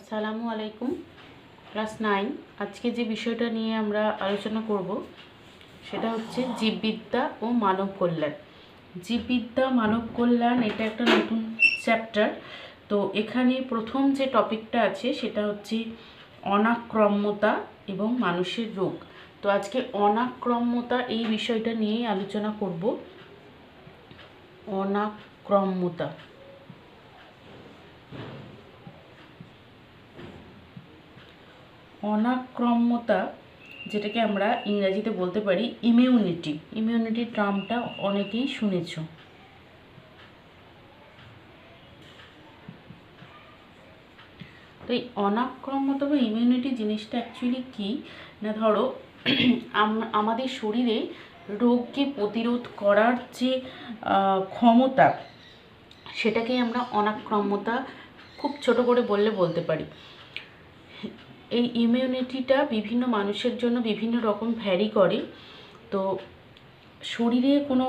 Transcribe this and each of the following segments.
আসসালামু আলাইকুম। ক্লাস 9 আজকে যে বিষয়টা নিয়ে আমরা আলোচনা করব সেটা হচ্ছে জীববিদ্যা ও মানব কল্যাণ। জীববিদ্যা মানব কল্যাণ এটা একটা নতুন চ্যাপ্টার। তো এখানে প্রথম যে টপিকটা আছে সেটা হচ্ছে অনাক্রম্যতা এবং মানুষের রোগ। তো আজকে অনাক্রম্যতা এই বিষয়টা নিয়েই আলোচনা করব। অনাক্রম্যতা অনাক্রম্যতা যেটাকে আমরা ইংরেজিতে বলতে পারি ইমিউনিটি টার্মটা অনেকেই শুনেছ। তো এই অনাক্রম্যতা বা ইমিউনিটি জিনিসটা অ্যাকচুয়ালি কী না, ধরো আমাদের শরীরে রোগকে প্রতিরোধ করার যে ক্ষমতা সেটাকেই আমরা অনাক্রম্যতা খুব ছোট করে বলতে পারি। এই ইমিউনিটিটা বিভিন্ন মানুষের জন্য বিভিন্ন রকম ভ্যারি করে। তো শরীরে কোনো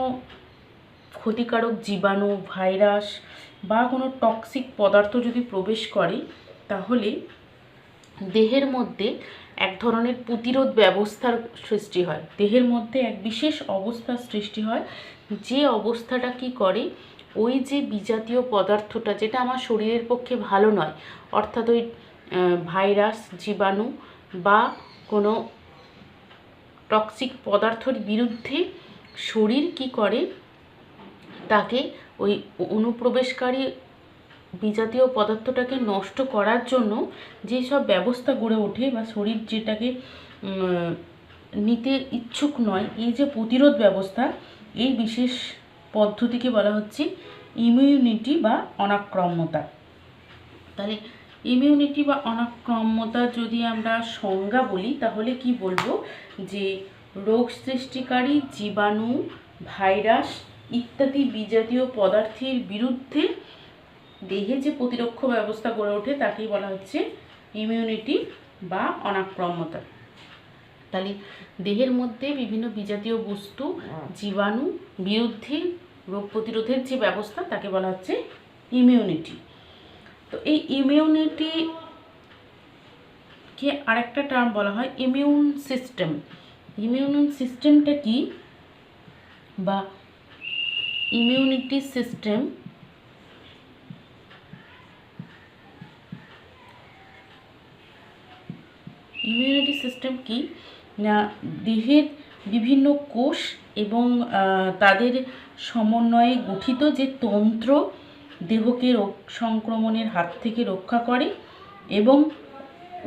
ক্ষতিকারক জীবাণু, ভাইরাস বা কোনো টক্সিক পদার্থ যদি প্রবেশ করে তাহলে দেহের মধ্যে এক ধরনের প্রতিরোধ ব্যবস্থার সৃষ্টি হয়, দেহের মধ্যে এক বিশেষ অবস্থার সৃষ্টি হয়। যে অবস্থাটা কি করে, ওই যে বিজাতীয় পদার্থটা যেটা আমার শরীরের পক্ষে ভালো নয়, অর্থাৎ ওই ভাইরাস, জীবাণু বা কোনো টক্সিক পদার্থের বিরুদ্ধে শরীর কি করে, তাকে ওই অনুপ্রবেশকারী বিজাতীয় পদার্থটাকে নষ্ট করার জন্য যেসব ব্যবস্থা গড়ে ওঠে বা শরীর যেটাকে নিতে ইচ্ছুক নয়, এই যে প্রতিরোধ ব্যবস্থা, এই বিশেষ পদ্ধতিকে বলা হচ্ছে ইমিউনিটি বা অনাক্রম্যতা। তাহলে ইমিউনিটি বা অনাক্রম্যতা যদি আমরা সংজ্ঞা বলি তাহলে কি বলবো, যে রোগ সৃষ্টিকারী জীবাণু, ভাইরাস ইত্যাদি বিজাতীয় পদার্থের বিরুদ্ধে দেহে যে প্রতিরক্ষা ব্যবস্থা গড়ে ওঠে তাকেই বলা হচ্ছে ইমিউনিটি বা অনাক্রম্যতা। তাহলে দেহের মধ্যে বিভিন্ন বিজাতীয় বস্তু, জীবাণু বিরুদ্ধে রোগ প্রতিরোধের যে ব্যবস্থা তাকে বলা হচ্ছে ইমিউনিটি। তো এই ইমিউনিটিকে আরেকটা টার্ম বলা হয় ইমিউন সিস্টেম। ইমিউন সিস্টেমটা কি, বা ইমিউনিটি সিস্টেম কি না, দেহের বিভিন্ন কোষ এবং তাদের সমন্বয়ে গঠিত যে তন্ত্র দেহকে রোগ সংক্রমণের হাত থেকে রক্ষা করে এবং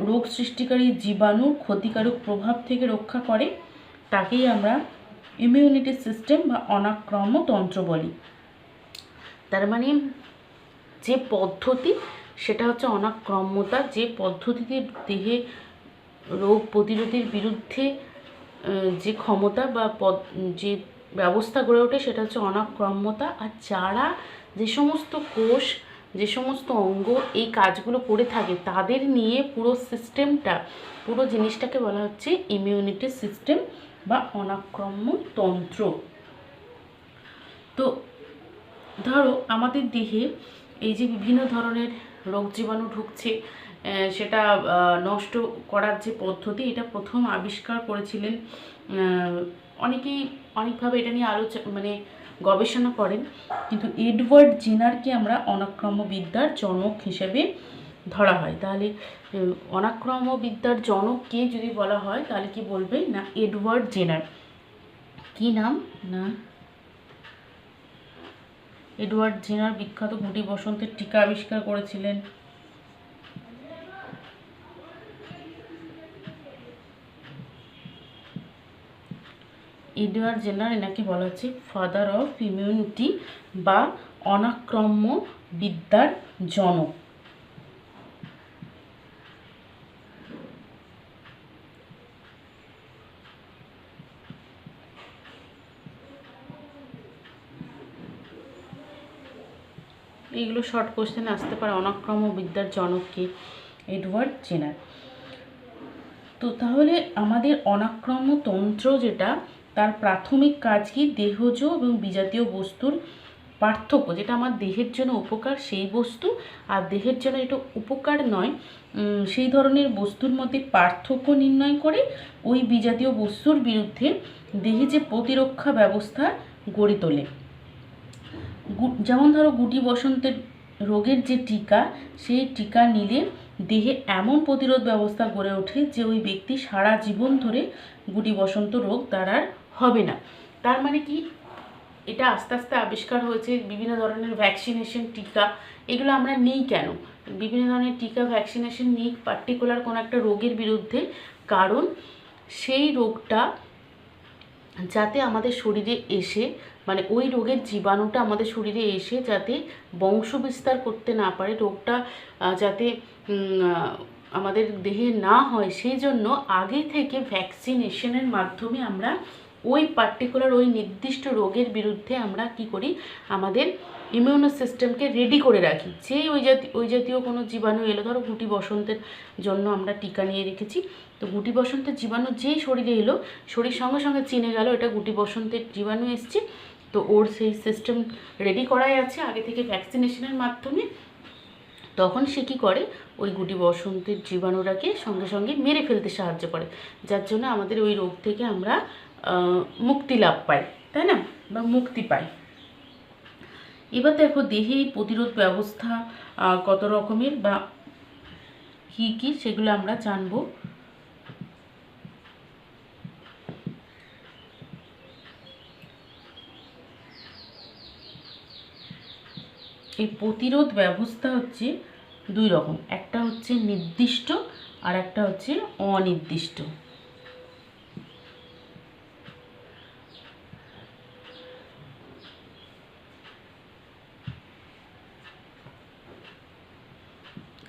রোগ সৃষ্টিকারী জীবাণুর ক্ষতিকারক প্রভাব থেকে রক্ষা করে, তাকেই আমরা ইমিউনিটি সিস্টেম বা অনাক্রম্য তন্ত্র বলি। তার মানে যে পদ্ধতি সেটা হচ্ছে অনাক্রম্যতা, যে পদ্ধতিতে দেহে রোগ প্রতিরোধের বিরুদ্ধে যে ক্ষমতা বা যে ব্যবস্থা গড়ে ওঠে সেটা হচ্ছে অনাক্রম্যতা। আর যারা যে সমস্ত কোষ, যে সমস্ত অঙ্গ এই কাজগুলো করে থাকে তাদের নিয়ে পুরো সিস্টেমটা, পুরো জিনিসটাকে বলা হচ্ছে ইমিউনিটি সিস্টেম বা অনাক্রম্য তন্ত্র। তো ধরো আমাদের দেহে এই যে বিভিন্ন ধরনের রোগ জীবাণু ঢুকছে, সেটা নষ্ট করার যে পদ্ধতি, এটা প্রথম আবিষ্কার করেছিলেন অনেকেই অনেকভাবে এটা নিয়ে গবেষণা করেন, কিন্তু এডওয়ার্ড জেনারকে আমরা অনাক্রম্যবিদ্যার জনক হিসেবে ধরা হয়। তাহলে অনাক্রম্যবিদ্যার জনককে যদি বলা হয় তাহলে কি বলবে না, এডওয়ার্ড জেনার। কি নাম না, এডওয়ার্ড জেনার বিখ্যাত গুটি বসন্তের টিকা আবিষ্কার করেছিলেন। এডওয়ার্ড জেনার, এনাকে বলা হচ্ছে ফাদার অফ ইমিউনিটি বা অনাক্রম্য বিদ্যার জনক। এইগুলো শর্ট কোশ্চেনে আসতে পারে, অনাক্রম্য বিদ্যার জনককে এডওয়ার্ড জেনার। তো তাহলে আমাদের অনাক্রম্য তন্ত্র যেটা, তার প্রাথমিক কাজ কি, দেহজ এবং বিজাতীয় বস্তুর পার্থক্য, যেটা আমার দেহের জন্য উপকার সেই বস্তু আর দেহের জন্য এটা উপকার নয় সেই ধরনের বস্তুর মধ্যে পার্থক্য নির্ণয় করে ওই বিজাতীয় বস্তুর বিরুদ্ধে দেহে যে প্রতিরক্ষা ব্যবস্থা গড়ে তোলে। যেমন ধরো গুটি বসন্তের রোগের যে টিকা, সেই টিকা নিলে দেহে এমন প্রতিরোধ ব্যবস্থা গড়ে ওঠে যে ওই ব্যক্তি সারা জীবন ধরে গুটি বসন্ত রোগ তার আর হবে না। তার মানে কি, এটা আস্তে আস্তে আবিষ্কার হয়েছে। বিভিন্ন ধরনের ভ্যাকসিনেশন, টিকা, এগুলো আমরা নিই কেন? বিভিন্ন ধরনের টিকা ভ্যাকসিনেশন নিই পার্টিকুলার কোনো একটা রোগের বিরুদ্ধে, কারণ সেই রোগটা যাতে আমাদের শরীরে এসে, মানে ওই রোগের জীবাণুটা আমাদের শরীরে এসে যাতে বংশ বিস্তার করতে না পারে, রোগটা যাতে আমাদের দেহে না হয়, সেই জন্য আগে থেকে ভ্যাকসিনেশনের মাধ্যমে আমরা ওই পার্টিকুলার ওই নির্দিষ্ট রোগের বিরুদ্ধে আমরা কি করি, আমাদের ইমিউন সিস্টেমকে রেডি করে রাখি। যে ওই জাতীয় কোনো জীবাণু এলো, ধরো গুটি বসন্তের জন্য আমরা টিকা নিয়ে রেখেছি, তো গুটি বসন্তের জীবাণু যেই শরীরে এলো, শরীর সঙ্গে সঙ্গে চিনে গেল এটা গুটি বসন্তের জীবাণু এসছে, তো ওর সেই সিস্টেম রেডি করাই আছে আগে থেকে ভ্যাকসিনেশনের মাধ্যমে। তখন সে কী করে, ওই গুটি বসন্তের জীবাণুটাকে সঙ্গে সঙ্গে মেরে ফেলতে সাহায্য করে, যার জন্য আমাদের ওই রোগ থেকে আমরা মুক্তি লাভ পাই, তাই না, বা মুক্তি পাই। এবার দেখো দেহে প্রতিরোধ ব্যবস্থা কত রকমের বা কী কী সেগুলো আমরা জানবো। এই প্রতিরোধ ব্যবস্থা হচ্ছে দুই রকম, একটা হচ্ছে নির্দিষ্ট আর একটা হচ্ছে অনির্দিষ্ট।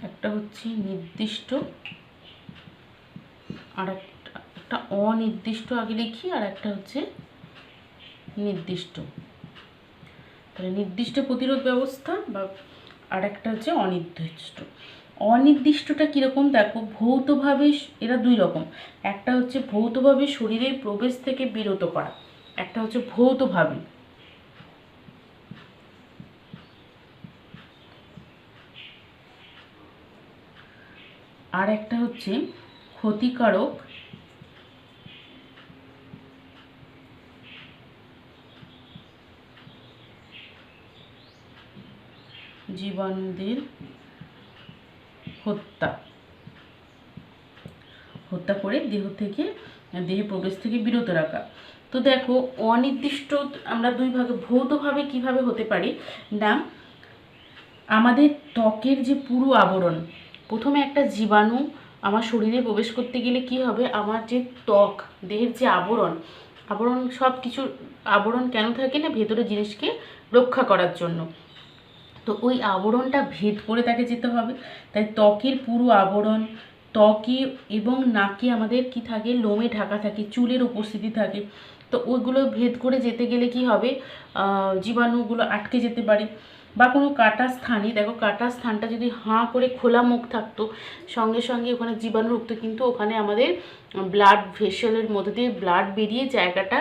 একটা হচ্ছে নির্দিষ্ট আর একটা অনির্দিষ্ট আগে লিখি, আর একটা হচ্ছে নির্দিষ্ট। তাহলে নির্দিষ্ট প্রতিরোধ ব্যবস্থা বা আর একটা হচ্ছে অনির্দিষ্ট। অনির্দিষ্টটা কীরকম দেখো, ভৌতভাবে এরা দুই রকম, একটা হচ্ছে ভৌতভাবে শরীরের প্রবেশ থেকে বিরত করা, একটা হচ্ছে ভৌতভাবে, আর একটা হচ্ছে ক্ষতিকারক জীবাণুদের হত্যা করে দেহে প্রবেশ থেকে বিরত রাখা। তো দেখো অনির্দিষ্ট আমরা দুই ভাগে, ভৌতভাবে কিভাবে হতে পারে না, আমাদের ত্বকের যে পুরো আবরণ, প্রথমে একটা জীবাণু আমার শরীরে প্রবেশ করতে গেলে কি হবে, আমার যে ত্বক, দেহের যে আবরণ সব কিছুর আবরণ কেন থাকে না, ভেতরের জিনিসকে রক্ষা করার জন্য। তো ওই আবরণটা ভেদ করে তাকে যেতে হবে। তাই ত্বকের পুরো আবরণ, ত্বকে এবং নাকে আমাদের কি থাকে, লোমে ঢাকা থাকে, চুলের উপস্থিতি থাকে। তো ওইগুলো ভেদ করে যেতে গেলে কি হবে, জীবাণুগুলো আটকে যেতে পারে। বা কোনো কাটা স্থানে দেখো, কাটা স্থানটা যদি হাঁ করে খোলা মুখ থাকতো, সঙ্গে সঙ্গে ওখানে জীবাণু ঢুকতো, কিন্তু ওখানে আমাদের ব্লাড ভেসেলের মধ্যে দিয়ে ব্লাড বেরিয়ে জায়গাটা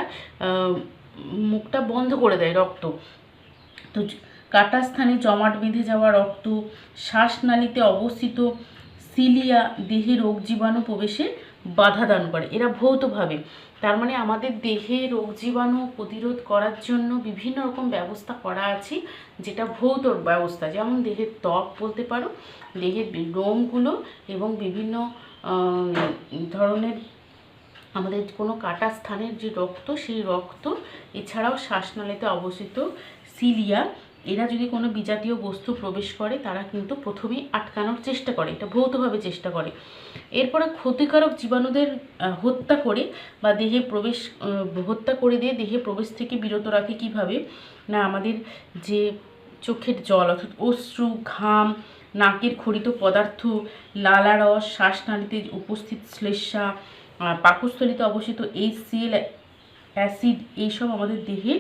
মুখটা বন্ধ করে দেয় রক্ত। তো কাটা স্থানে জমাট বেঁধে যাওয়া রক্ত, শ্বাসনালীতে অবস্থিত সিলিয়া দেহে রোগ জীবাণু প্রবেশে বাধা দান করে, এরা ভৌতভাবে। তার মানে আমাদের দেহে রোগ জীবাণু প্রতিরোধ করার জন্য বিভিন্ন রকম ব্যবস্থা করা আছে, যেটা ভৌত ব্যবস্থা। যেমন দেহের ত্বক বলতে পারো, দেহের লোমগুলো, এবং বিভিন্ন ধরনের আমাদের কোনো কাটা স্থানের যে রক্ত, সেই রক্ত, এছাড়াও শ্বাসনালীতে অবস্থিত সিলিয়া, এরা যদি কোনো বিজাতীয় বস্তু প্রবেশ করে তারা কিন্তু প্রথমেই আটকানোর চেষ্টা করে, এটা ভৌতভাবে চেষ্টা করে। এরপরে ক্ষতিকারক জীবাণুদের হত্যা করে বা দেহে প্রবেশ হত্যা করে দিয়ে দেহে প্রবেশ থেকে বিরত রাখে কিভাবে না, আমাদের যে চোখের জল অর্থাৎ অশ্রু, ঘাম, নাকের ক্ষরিত পদার্থ, লালারস, শ্বাসনালীতে উপস্থিত শ্লেষ্মা, পাকস্থলীতে অবস্থিত HCl অ্যাসিড, এইসব আমাদের দেহে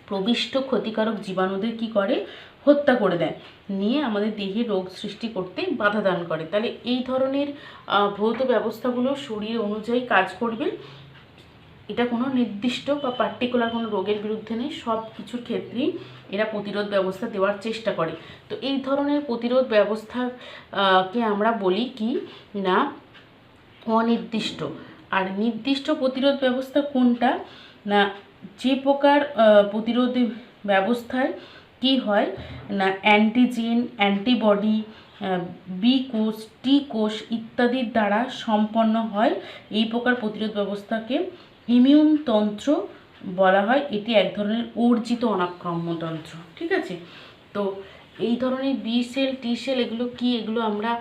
প্রবিষ্ট ক্ষতিকারক জীবাণুদের কি করে, হত্যা করে দেয়, নিয়ে আমাদের দেহে রোগ সৃষ্টি করতে বাধা দান করে। তাহলে এই ধরনের ভৌত ব্যবস্থাগুলো শরীর অনুযায়ী কাজ করবে। এটা কোনো নির্দিষ্ট বা পার্টিকুলার কোনো রোগের বিরুদ্ধে নেই, সব কিছুর ক্ষেত্রেই এরা প্রতিরোধ ব্যবস্থা দেওয়ার চেষ্টা করে। তো এই ধরনের প্রতিরোধ ব্যবস্থাকে আমরা বলি কি না অনির্দিষ্ট। আর নির্দিষ্ট প্রতিরোধ ব্যবস্থা কোনটা না, যে প্রকার প্রতিরোধ ব্যবস্থায় কি হয় না অ্যান্টিজেন, অ্যান্টিবডি, বি কোষ, টি কোষ ইত্যাদির দ্বারা সম্পন্ন হয়। এই প্রকার প্রতিরোধ ব্যবস্থাকে ইমিউন তন্ত্র বলা হয়। এটি এক ধরনের অর্জিত অনাক্রম্যতন্ত্র। ঠিক আছে, তো এই ধরনের বি সেল, টি সেল এগুলো কি, এগুলো আমরা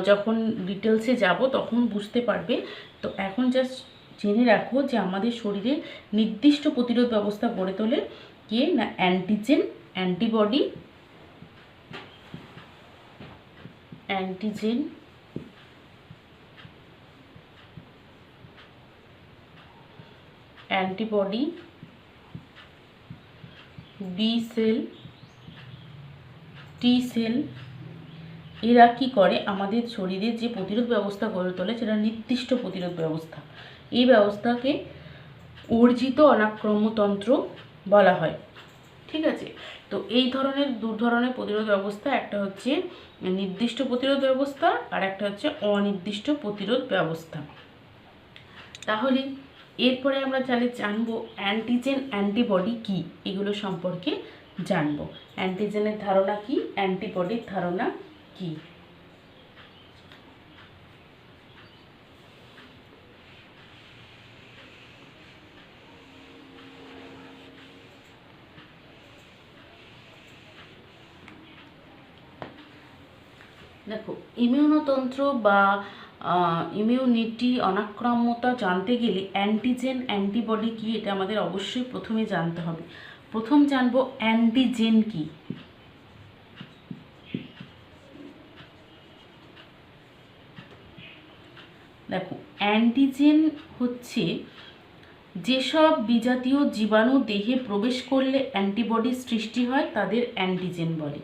যখন ডিটেলসে যাব তখন বুঝতে পারবে। তো এখন জাস্ট জেনে রাখো যে আমাদের শরীরে নির্দিষ্ট প্রতিরোধ ব্যবস্থা গড়ে তোলে কে না antigen, antibody, antigen, antibody, B cell, T cell. এরা কি করে আমাদের শরীরে যে প্রতিরোধ ব্যবস্থা গড়ে তোলে সেটা নির্দিষ্ট প্রতিরোধ ব্যবস্থা। এই ব্যবস্থাকে অর্জিত অনাক্রম্যতন্ত্র বলা হয়। ঠিক আছে, তো এই ধরনের দু ধরনের প্রতিরোধ ব্যবস্থা, একটা হচ্ছে নির্দিষ্ট প্রতিরোধ ব্যবস্থা আর একটা হচ্ছে অনির্দিষ্ট প্রতিরোধ ব্যবস্থা। তাহলে এরপরে আমরা জানবো অ্যান্টিজেন, অ্যান্টিবডি কি, এগুলো সম্পর্কে জানবো। অ্যান্টিজেনের ধারণা কি, অ্যান্টিবডির ধারণা কি। দেখো, ইমিউনতন্ত্র বা ইমিউনিটি, অনাক্রম্যতা জানতে গেলে অ্যান্টিজেন, অ্যান্টিবডি কি এটা আমাদের অবশ্যই প্রথমে জানতে হবে। প্রথম জানবো অ্যান্টিজেন কি। দেখো, অ্যান্টিজেন হচ্ছে যেসব বিজাতীয় জীবাণু দেহে প্রবেশ করলে অ্যান্টিবডি সৃষ্টি হয় তাদের অ্যান্টিজেন বলে।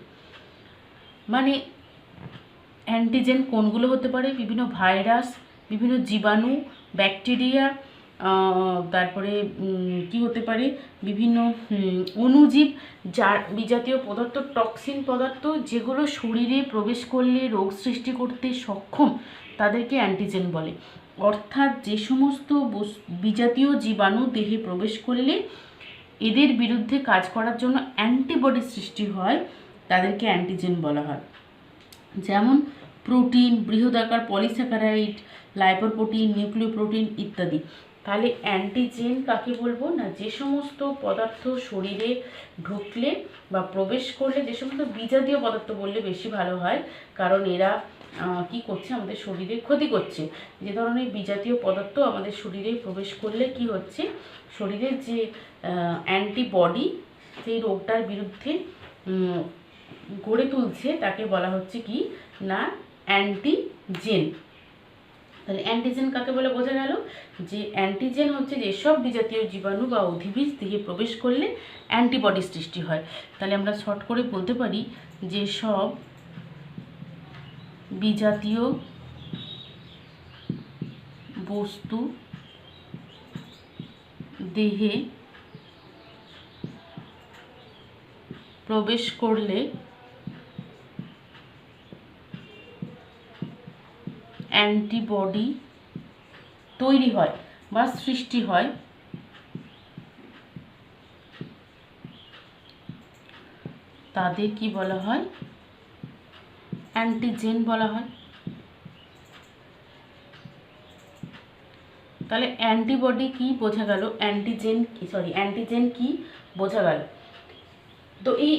মানে অ্যান্টিজেন কোনগুলো হতে পারে, বিভিন্ন ভাইরাস, বিভিন্ন জীবাণু, ব্যাকটেরিয়া, তারপরে কি হতে পারে বিভিন্ন অণুজীব, যার বিজাতীয় পদার্থ, টক্সিন পদার্থ যেগুলো শরীরে প্রবেশ করলে রোগ সৃষ্টি করতে সক্ষম তাদেরকে অ্যান্টিজেন বলে। অর্থাৎ যে সমস্ত বিজাতীয় জীবাণু দেহে প্রবেশ করলে এদের বিরুদ্ধে কাজ করার জন্য অ্যান্টিবডি সৃষ্টি হয় তাদেরকে অ্যান্টিজেন বলা হয়। যেমন প্রোটিন, বৃহদাকার পলিস্যাকারাইড, লাইপোপ্রোটিন, নিউক্লিওপ্রোটিন ইত্যাদি। তাহলে অ্যান্টিজেন কাকে বলবো না, যে সমস্ত পদার্থ শরীরে ঢুকলে বা প্রবেশ করলে, যে সমস্ত বিজাতীয় পদার্থ বললে বেশি ভালো হয়, কারণ এরা কি করছে আমাদের শরীরে ক্ষতি করছে। যে ধরনের বিজাতীয় পদার্থ আমাদের শরীরে প্রবেশ করলে কি হচ্ছে, শরীরের যে অ্যান্টিবডি সেই রোগটার বিরুদ্ধে গড়ে তুলছে তাকে বলা হচ্ছে কি না অ্যান্টিজেন। তাহলে অ্যান্টিজেন কাকে বলে বোঝা গেল যে অ্যান্টিজেন হচ্ছে যেসব বিজাতীয় জীবাণু বা অধিবীজ দেহে প্রবেশ করলে অ্যান্টিবডি সৃষ্টি হয়। তাহলে আমরা শর্ট করে বলতে পারি যেসব বিজাতীয় বস্তু দেহে প্রবেশ করলে অ্যান্টিবডি তৈরি হয় বা সৃষ্টি হয় তাদের কি বলা হয়, অ্যান্টিজেন বলা হয়। তাহলে অ্যান্টিবডি কি বোঝা গেল, অ্যান্টিজেন কি বোঝা গেল। তো এই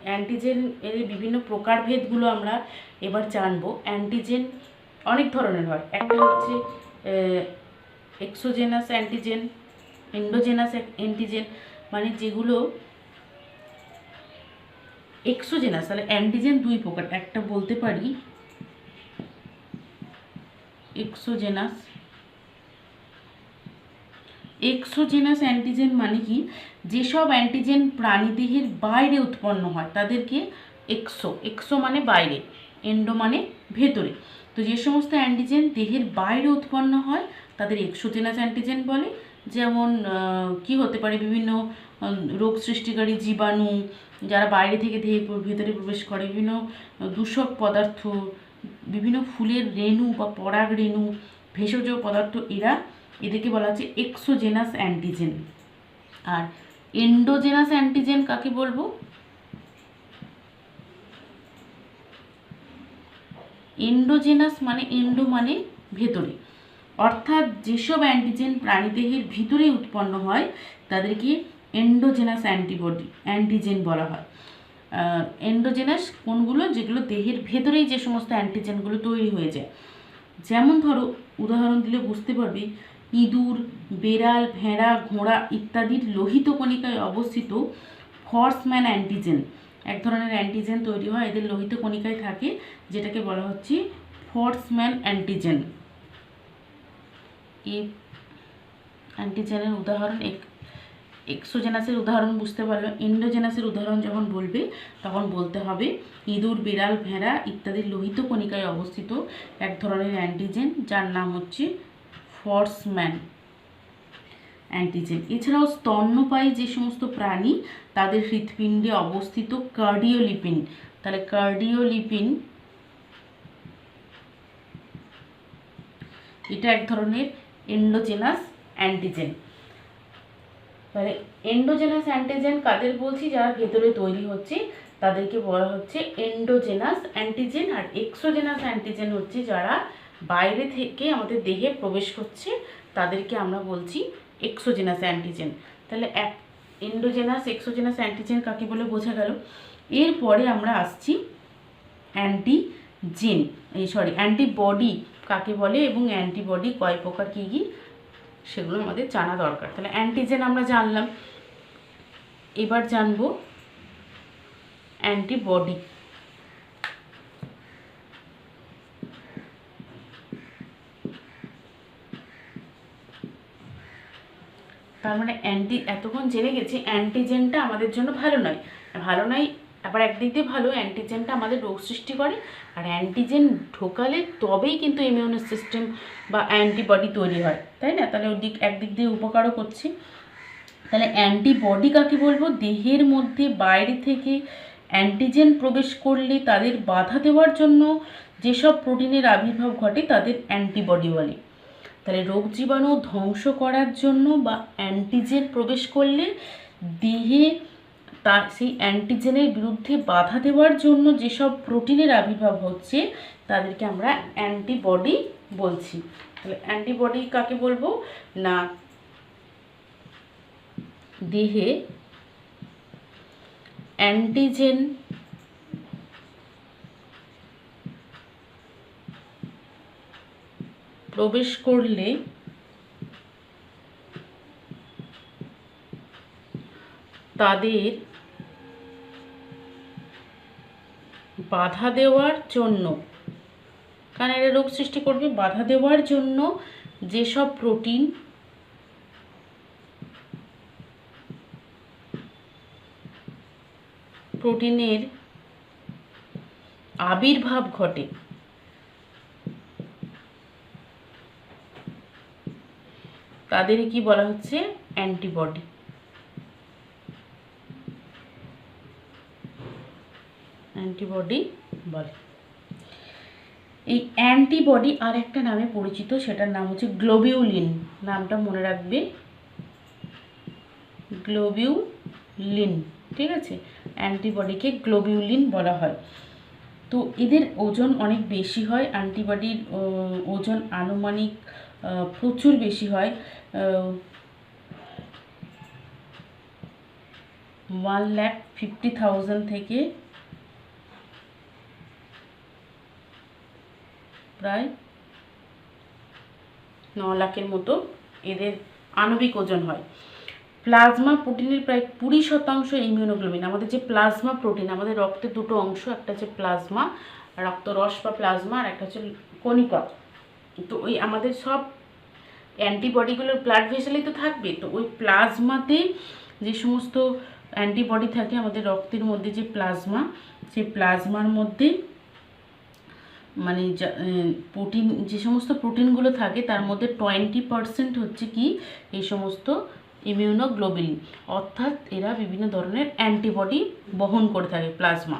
অ্যান্টিজেন এর বিভিন্ন প্রকারভেদগুলো আমরা এবার জানবো। অ্যান্টিজেন অনেক ধরনের হয়। একটা হচ্ছে এক্সোজেনাস অ্যান্টিজেন, এন্ডোজেনাস অ্যান্টিজেন, মানে যেগুলো এক্সোজেনাস। তাহলে অ্যান্টিজেন দুই প্রকার, একটা বলতে পারি এক্সোজেনাস অ্যান্টিজেন মানে কি, যেসব অ্যান্টিজেন প্রাণীদেহের বাইরে উৎপন্ন হয় তাদেরকে এক্সো মানে বাইরে, এন্ডো মানে ভেতরে। তো যে সমস্ত অ্যান্টিজেন দেহের বাইরে উৎপন্ন হয় তাদের এক্সোজেনাস অ্যান্টিজেন বলে। যেমন কি হতে পারে, বিভিন্ন রোগ সৃষ্টিকারী জীবাণু যারা বাইরে থেকে দেহে ভেতরে প্রবেশ করে, বিভিন্ন দূষক পদার্থ, বিভিন্ন ফুলের রেণু বা পরাগ রেণু, ভেষজ পদার্থ, এদেরকে বলা হচ্ছে এক্সোজেনাস অ্যান্টিজেন। আর এন্ডোজেনাস অ্যান্টিজেন কাকে বলবো? এন্ডোজেনাস মানে এন্ডো মানে ভেতরে, অর্থাৎ যেসব অ্যান্টিজেন প্রাণীদেহের ভিতরে উৎপন্ন হয় তাদেরকে এন্ডোজেনাস অ্যান্টিজেন বলা হয়। এন্ডোজেনাস কোনগুলো? যেগুলো দেহের ভেতরেই যে সমস্ত অ্যান্টিজেনগুলো তৈরি হয়ে যায়। যেমন ধরো, উদাহরণ দিলে বুঝতে পারবে, ইঁদুর, বেড়াল, ভেড়া, ঘোড়া ইত্যাদির লোহিত কণিকায় অবস্থিত ফর্সম্যান অ্যান্টিজেন, এক ধরনের অ্যান্টিজেন তৈরি হয় এদের লোহিত কণিকায় থাকে, যেটাকে বলা হচ্ছে ফর্সম্যান অ্যান্টিজেন। এই অ্যান্টিজেনের উদাহরণ এক্সোজেনাসের উদাহরণ বুঝতে পারলো। এন্ডোজেনাসের উদাহরণ যখন বলবে তখন বলতে হবে ইঁদুর, বিড়াল, ভেড়া ইত্যাদির লোহিত কণিকায় অবস্থিত এক ধরনের অ্যান্টিজেন যার নাম হচ্ছে ফর্সম্যান অ্যান্টিজেন। এছাড়াও স্তন্যপায়ী যে সমস্ত প্রাণী তাদের হৃৎপিণ্ডে অবস্থিত কার্ডিওলিপিন, তাহলে কার্ডিওলিপিন এটা এক ধরনের এন্ডোজেনাস অ্যান্টিজেন। তাহলে এন্ডোজেনাস অ্যান্টিজেন কাদের বলছি? যারা ভেতরে তৈরি হচ্ছে তাদেরকে বলা হচ্ছে এন্ডোজেনাস অ্যান্টিজেন। আর এক্সোজেনাস অ্যান্টিজেন হচ্ছে যারা বাইরে থেকে আমাদের দেহে প্রবেশ করছে তাদেরকে আমরা বলছি এক্সোজেনাস অ্যান্টিজেন। তাহলে এন্ডোজেনাস এক্সোজেনাস অ্যান্টিজেন কাকে বলে বোঝা গেল। এরপরে আমরা আসছি অ্যান্টিবডি কাকে বলে এবং অ্যান্টিবডি কয় প্রকার, কী কী, সেগুলো আমাদের জানা দরকার। তাহলে অ্যান্টিজেন আমরা জানলাম, এবার জানবো অ্যান্টিবডি। তার মানে এতক্ষণ জেনে গেছি অ্যান্টিজেনটা আমাদের জন্য ভালো নয়, আবার একদিক দিয়ে ভালো, অ্যান্টিজেনটা আমাদের রোগ সৃষ্টি করে, আর অ্যান্টিজেন ঢোকালে তবেই কিন্তু ইমিউন সিস্টেম বা অ্যান্টিবডি তৈরি হয়, তাই না? তাহলে একদিক দিয়ে উপকারও করছে। তাহলে অ্যান্টিবডি কাকে বলবো? দেহের মধ্যে বাইরে থেকে অ্যান্টিজেন প্রবেশ করলে তাদের বাধা দেওয়ার জন্য যেসব প্রোটিনের আবির্ভাব ঘটে তাদের অ্যান্টিবডি বলে। তাহলে রোগ জীবাণু ধ্বংস করার জন্য বা অ্যান্টিজেন প্রবেশ করলে দেহে তার সেই অ্যান্টিজেনের বিরুদ্ধে বাধা দেওয়ার জন্য যেসব প্রোটিনের আবির্ভাব হচ্ছে তাদেরকে আমরা অ্যান্টিবডি বলছি। তাহলে অ্যান্টিবডি কাকে বলবো? না, দেহে অ্যান্টিজেন প্রবেশ করলে তাদের বাধা দেওয়ার জন্য, কারণ এরা রোগ সৃষ্টি করবে, বাধা দেওয়ার জন্য যেসব প্রোটিনের আবির্ভাব ঘটে তাদের কি বলা হচ্ছে? অ্যান্টিবডি। অ্যান্টিবডি বলে। এই অ্যান্টিবডি আর একটা নামে পরিচিত, সেটার নাম হচ্ছে গ্লোবিউলিন। নামটা মনে রাখবে, গ্লোবিউলিন, ঠিক আছে? অ্যান্টিবডিকে গ্লোবিউলিন বলা হয়। তো এদের ওজন অনেক বেশি হয়, অ্যান্টিবডির ওজন আনুমানিক প্রচুর বেশি হয়, 1,50,000 থেকে প্রায় 9 লাখের মতো এদের আণবিক ওজন হয়। প্লাজমা প্রোটিনের প্রায় 20% ইমিউনোগ্লোবিন। আমাদের যে প্লাজমা প্রোটিন, আমাদের রক্তের দুটো অংশ, একটা হচ্ছে প্লাজমা রক্তরস বা প্লাজমা, আর একটা হচ্ছে কণিকা। তো ওই আমাদের সব অ্যান্টিবডিগুলো ব্লাড ভেসেলেই তো থাকবে, তো ওই প্লাজমাতে যে সমস্ত অ্যান্টিবডি থাকে, আমাদের রক্তের মধ্যে যে প্লাজমা, সেই প্লাজমার মধ্যে মানে প্রোটিন, যে সমস্ত প্রোটিনগুলো থাকে তার মধ্যে 20% হচ্ছে কি এই সমস্ত ইমিউনোগ্লোবিন, অর্থাৎ এরা বিভিন্ন ধরনের অ্যান্টিবডি বহন করে থাকে, প্লাজমা।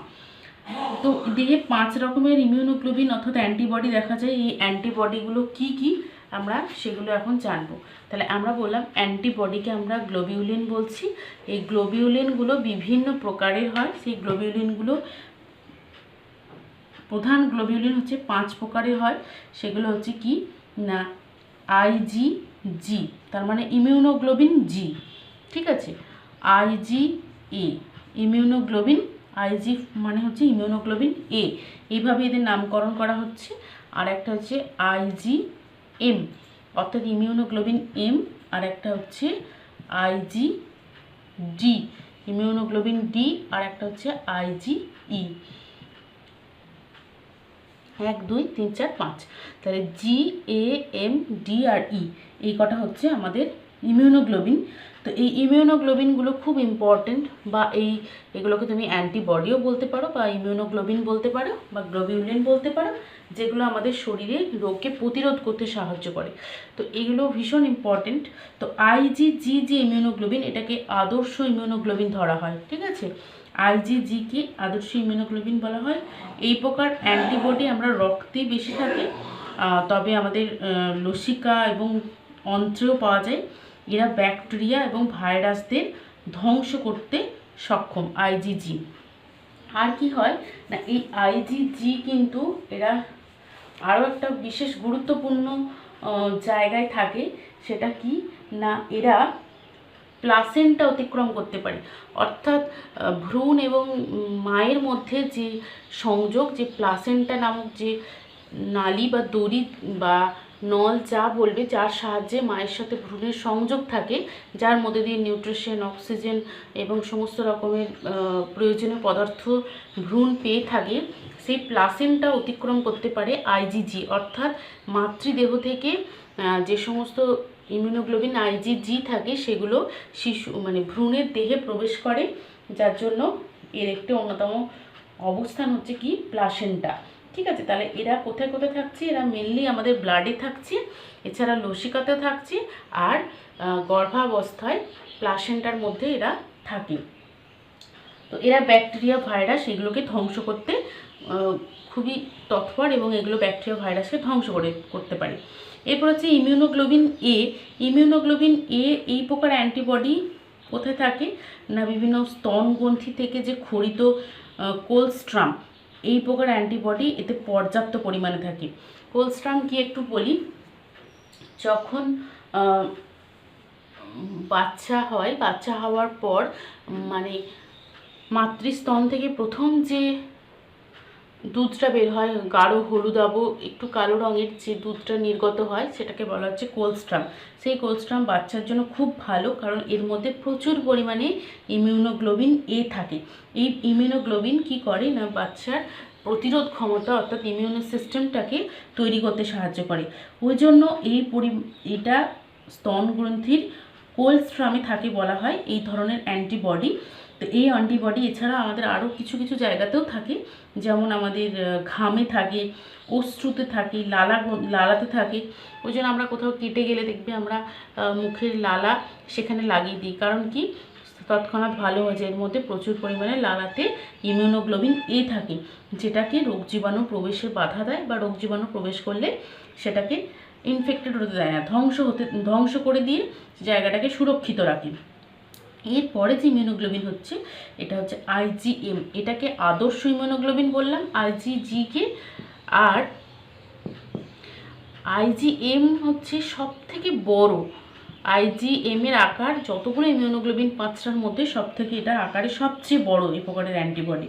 তো দেহে 5 রকমের ইমিউনোগ্লোবিন অর্থাৎ অ্যান্টিবডি দেখা যায়। এই অ্যান্টিবডিগুলো কি কি আমরা সেগুলো এখন জানবো। তাহলে আমরা বললাম অ্যান্টিবডিকে আমরা গ্লোবিউলিন বলছি। এই গ্লোবিউলিনগুলো বিভিন্ন প্রকারের হয়। সেই গ্লোবিউলিনগুলো, প্রধান গ্লোবিউলিন হচ্ছে 5 প্রকারের হয়। সেগুলো হচ্ছে কি না IgG, তার মানে ইমিউনোগ্লোবিন জি, ঠিক আছে। IgA ইমিউনোগ্লোবিন, IG মানে হচ্ছে ইমিউনোগ্লোবিন এ, এইভাবে এদের নামকরণ করা হচ্ছে। আর একটা হচ্ছে IgM অর্থাৎ ইমিউনোগ্লোবিন এম, আর একটা হচ্ছে IgD ইমিউনোগ্লোবিন ডি, আর একটা হচ্ছে IgE। 1 2 3 4 5, তাহলে GAMD আর ই, এই কটা হচ্ছে আমাদের ইমিউনোগ্লোবিন। তো এই ইমিউনোগ্লোবিনগুলো খুব ইম্পর্টেন্ট, বা এগুলোকে তুমি অ্যান্টিবডিও বলতে পারো, বা ইমিউনোগ্লোবিন বলতে পারো, বা গ্লোবিউলিন বলতে পারো, যেগুলো আমাদের শরীরে রোগকে প্রতিরোধ করতে সাহায্য করে। তো এগুলো ভীষণ ইম্পর্টেন্ট। তো IgG যে ইমিউনোগ্লোবিন, এটাকে আদর্শ ইমিউনোগ্লোবিন ধরা হয়, ঠিক আছে। IgG কে আদর্শ ইমিউনোগ্লোবিন বলা হয়। এই প্রকার অ্যান্টিবডি আমরা রক্তে বেশি থাকে, তবে আমাদের লসিকা এবং অন্ত্রেও পাওয়া যায়। এরা ব্যাকটেরিয়া এবং ভাইরাসদের ধ্বংস করতে সক্ষম IgG। আর কি হয় না, এই IgG কিন্তু এরা আরও একটা বিশেষ গুরুত্বপূর্ণ জায়গায় থাকে। সেটা কি না, এরা প্লাসেন্টা অতিক্রম করতে পারে, অর্থাৎ ভ্রূণ এবং মায়ের মধ্যে যে সংযোগ, যে প্লাসেন্টা নামক যে নালী বা দড়ি বা নল যা বলবে, যার সাহায্যে মায়ের সাথে ভ্রূণের সংযোগ থাকে, যার মধ্যে দিয়ে নিউট্রিশন, অক্সিজেন এবং সমস্ত রকমের প্রয়োজনীয় পদার্থ ভ্রূণ পেয়ে থাকে, সেই প্লাসেন্টা অতিক্রম করতে পারে IgG। অর্থাৎ মাতৃদেহ থেকে যে সমস্ত ইমিউনোগ্লোবিন IgG থাকে সেগুলো শিশু মানে ভ্রূণের দেহে প্রবেশ করে, যার জন্য এর একটি অন্যতম অবস্থান হচ্ছে কি প্লাসেন্টা, ঠিক আছে। তাহলে এরা কোথায় কোথায় থাকছে, এরা মেনলি আমাদের ব্লাডে থাকছে, এছাড়া লসিকাতেও থাকছে, আর গর্ভাবস্থায় প্লাসেন্টার মধ্যে এরা থাকে। তো এরা ব্যাকটেরিয়া, ভাইরাস এগুলোকে ধ্বংস করতে খুবই তৎপর, এবং এগুলো ব্যাকটেরিয়া ভাইরাসকে ধ্বংস করতে পারে। এরপর হচ্ছে ইমিউনোগ্লোবিন এ। ইমিউনোগ্লোবিন এ এই প্রকার অ্যান্টিবডি কোথায় থাকে না, বিভিন্ন স্তনগ্রন্থি থেকে যে ক্ষরিত কোলস্ট্রাম, এই প্রকার অ্যান্টিবডি এতে পর্যাপ্ত পরিমাণে থাকে। কোলস্ট্রাম কি একটু বলি, যখন বাচ্চা হয়, বাচ্চা হওয়ার পর মানে মাতৃস্তন থেকে প্রথম যে দুধটা বের হয়, গাঢ় হলুদাভ একটু কালো রঙের যে দুধটা নির্গত হয়, সেটাকে বলা হচ্ছে কোলস্ট্রাম। সেই কোলস্ট্রাম বাচ্চার জন্য খুব ভালো, কারণ এর মধ্যে প্রচুর পরিমাণে ইমিউনোগ্লোবিন এ থাকে। এই ইমিউনোগ্লোবিন কি করে না, বাচ্চার প্রতিরোধ ক্ষমতা অর্থাৎ ইমিউনো সিস্টেমটাকে তৈরি করতে সাহায্য করে। ওই জন্য এটা স্তনগ্রন্থির কোলস্ট্রামে থাকে বলা হয় এই ধরনের অ্যান্টিবডি। তো এই অ্যান্টিবডি এছাড়া আমাদের আরও কিছু কিছু জায়গাতেও থাকে, যেমন আমাদের ঘামে থাকে, অশ্রুতে থাকে, লালাতে থাকে। ওই জন্য আমরা কোথাও কেটে গেলে দেখবে আমরা মুখের লালা সেখানে লাগিয়ে দিই, কারণ কি তৎক্ষণাৎ ভালো হয়ে যায়। এর মধ্যে প্রচুর পরিমাণে লালাতে ইমিউনোগ্লোবিন এ থাকে, যেটাকে রোগ জীবাণু প্রবেশে বাধা দেয়, বা রোগ জীবাণু প্রবেশ করলে সেটাকে ইনফেক্টেড হতে দেয় না, ধ্বংস করে দিয়ে জায়গাটাকে সুরক্ষিত রাখে। এরপরে যে ইমিউনোগ্লোবিন হচ্ছে, এটা হচ্ছে IgM। এটাকে আদর্শ ইমিউনোগ্লোবিন বললাম IgG-কে, আর IgM হচ্ছে সব থেকে বড়। IgM এর আকার যতগুলো ইমিউনোগ্লোবিন 5টার মধ্যে সব থেকে এটা আকারে সবচেয়ে বড় এই প্রকারের অ্যান্টিবডি।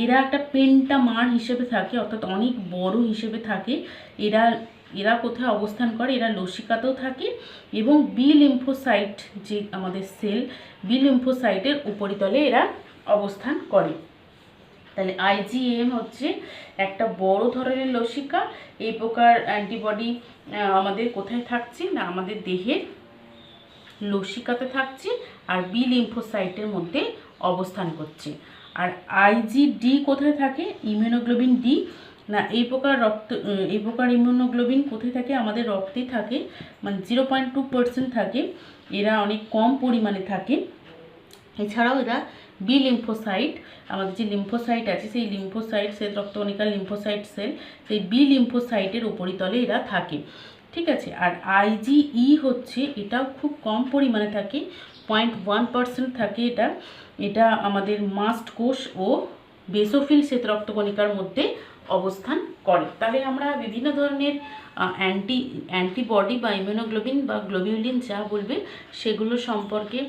এরা একটা পেন্টামার হিসেবে থাকে, অর্থাৎ অনেক বড় হিসেবে থাকে। এরা কোথায় অবস্থান করে, এরা লসিকাতেও থাকে, এবং বি লিম্ফোসাইট যে আমাদের সেল, বি লিম্ফোসাইটের উপরিতলে এরা অবস্থান করে। তাহলে IgM হচ্ছে একটা বড় ধরনের লসিকা। এই প্রকার অ্যান্টিবডি আমাদের কোথায় থাকছে না, আমাদের দেহের লসিকাতে থাকছে, আর বি লিম্ফোসাইটের মধ্যে অবস্থান করছে। আর IgD কোথায় থাকে, ইমিউনোগ্লোবিন ডি, না, এই প্রকার ইমিউনোগ্লোবিন কোথায় থাকে? আমাদের রক্তেই থাকে, মানে 0.2% থাকে। এরা অনেক কম পরিমাণে থাকে। এছাড়াও এরা বি লিম্ফোসাইট, আমাদের যে লিম্ফোসাইট আছে সেই লিম্ফোসাইট, শ্বেত রক্তকণিকার লিম্ফোসাইট সেল, সেই বি লিম্ফোসাইটের উপরিতলে এরা থাকে। ঠিক আছে। আর আইজিই হচ্ছে, এটাও খুব কম পরিমাণে থাকে, 0.1% থাকে। এটা আমাদের মাস্ট কোষ ও বেসোফিল শ্বেত রক্তকণিকার মধ্যে অবস্থান করে। তাহলে আমরা বিভিন্ন ধরনের অ্যান্টিবডি বা ইমিউনোগ্লোবিন বা গ্লোবিউলিন যা বলবে সেগুলো সম্পর্কে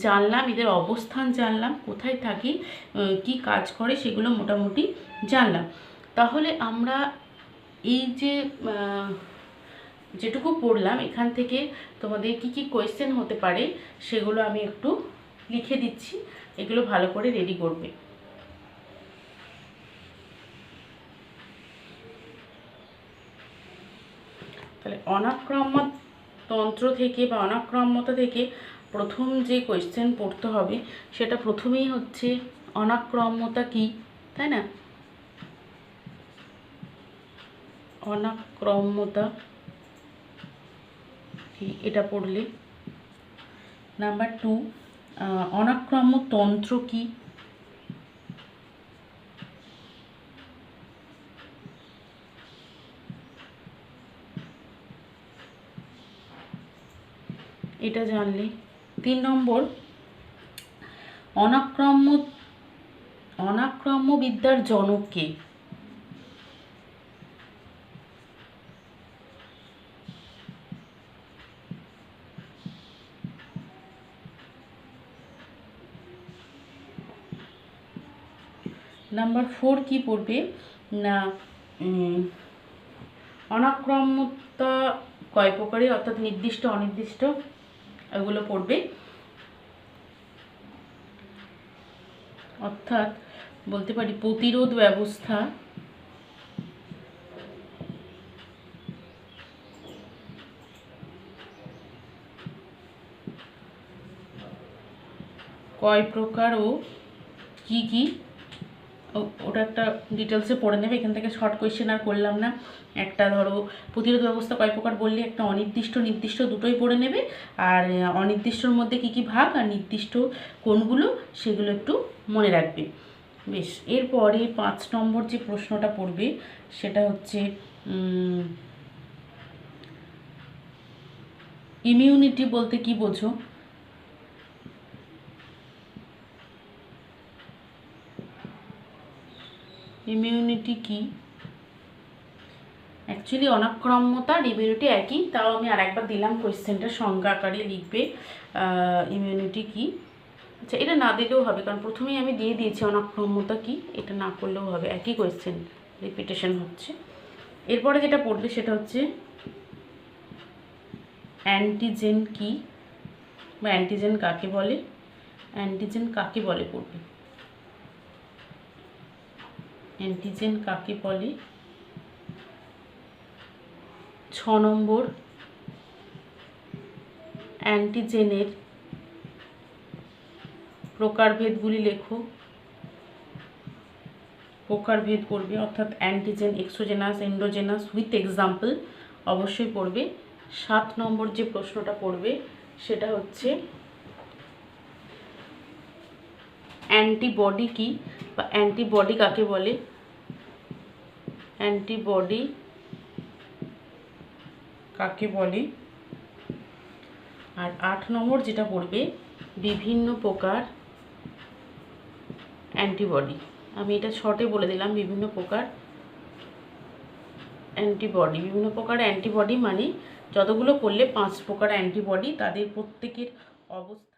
জানলাম, এদের অবস্থান জানলাম, কোথায় থাকে, কি কাজ করে সেগুলো মোটামুটি জানলাম। তাহলে আমরা এই যে যেটুকু পড়লাম এখান থেকে তোমাদের কি কি কোয়েশ্চেন হতে পারে সেগুলো আমি একটু লিখে দিচ্ছি, এগুলো ভালো করে রেডি করবে। তাহলে অনাক্রম্যতন্ত্র থেকে বা অনাক্রম্যতা থেকে প্রথম যে কোয়েশ্চেন পড়তে হবে সেটা প্রথমেই হচ্ছে অনাক্রম্যতা কি, তাই না? অনাক্রম্যতা কি, এটা পড়লে। নাম্বার 2, অনাক্রম্যতন্ত্র কি? এটা জানলে। 3 নম্বর, অনাক্রম্যবিদ্যার জনক কে? নাম্বার 4 কি পড়বে না, অনাক্রম্যতা কয় প্রকারে, অর্থাৎ নির্দিষ্ট অনির্দিষ্ট, এগুলো পড়বে। অর্থাৎ বলতে পারি প্রতিরোধ ব্যবস্থা কয় প্রকার ও কি কি, ওটা একটা ডিটেলসে পড়ে নেবে। এখান থেকে শর্ট কোয়েশ্চেন আর করলাম না। একটা ধরো প্রতিরোধ ব্যবস্থা কয় প্রকার বললে, একটা অনির্দিষ্ট নির্দিষ্ট দুটোই পড়ে নেবে। আর অনির্দিষ্টর মধ্যে কি কি ভাগ আর নির্দিষ্ট কোনগুলো সেগুলো একটু মনে রাখবে। বেশ, এরপরে 5 নম্বর যে প্রশ্নটা পড়বে সেটা হচ্ছে ইমিউনিটি বলতে কি বোঝো? ইমিউনিটি কি? অ্যাকচুয়ালি অনাক্রম্যতা আর ইমিউনিটি একই, তাও আমি আরেকবার দিলাম কোয়েশ্চেনটা, সংজ্ঞা আকারে লিখবে ইমিউনিটি কি। আচ্ছা, এটা না দিলেও হবে, কারণ প্রথমেই আমি দিয়ে দিয়েছি অনাক্রম্যতা কি, এটা না করলেও হবে, একই কোয়েশ্চেন, রিপিটেশন হচ্ছে। এরপরে যেটা পড়বে সেটা হচ্ছে অ্যান্টিজেন কি বা অ্যান্টিজেন কাকে বলে, অ্যান্টিজেন কাকে বলে পড়বে। অ্যান্টিজেন কাকে বলে। 6 নম্বর, অ্যান্টিজেনের প্রকারভেদগুলি লেখো। প্রকারভেদ পড়বে, অর্থাৎ antigen exogenous, endogenous with example অবশ্যই পড়বে। 7 নম্বর যে প্রশ্নটা পড়বে সেটা হচ্ছে অ্যান্টিবডি কি বা অ্যান্টিবডি কাকে বলে। অ্যান্টিবডি কাকে বলে। আর 8 নম্বর যেটা পড়বে বিভিন্ন প্রকার অ্যান্টিবডি। আমি এটা শর্টে বলে দিলাম, বিভিন্ন প্রকার অ্যান্টিবডি। বিভিন্ন প্রকার অ্যান্টিবডি মানে যতগুলো করলে 5 প্রকার অ্যান্টিবডি, তাদের প্রত্যেকের অবস্থা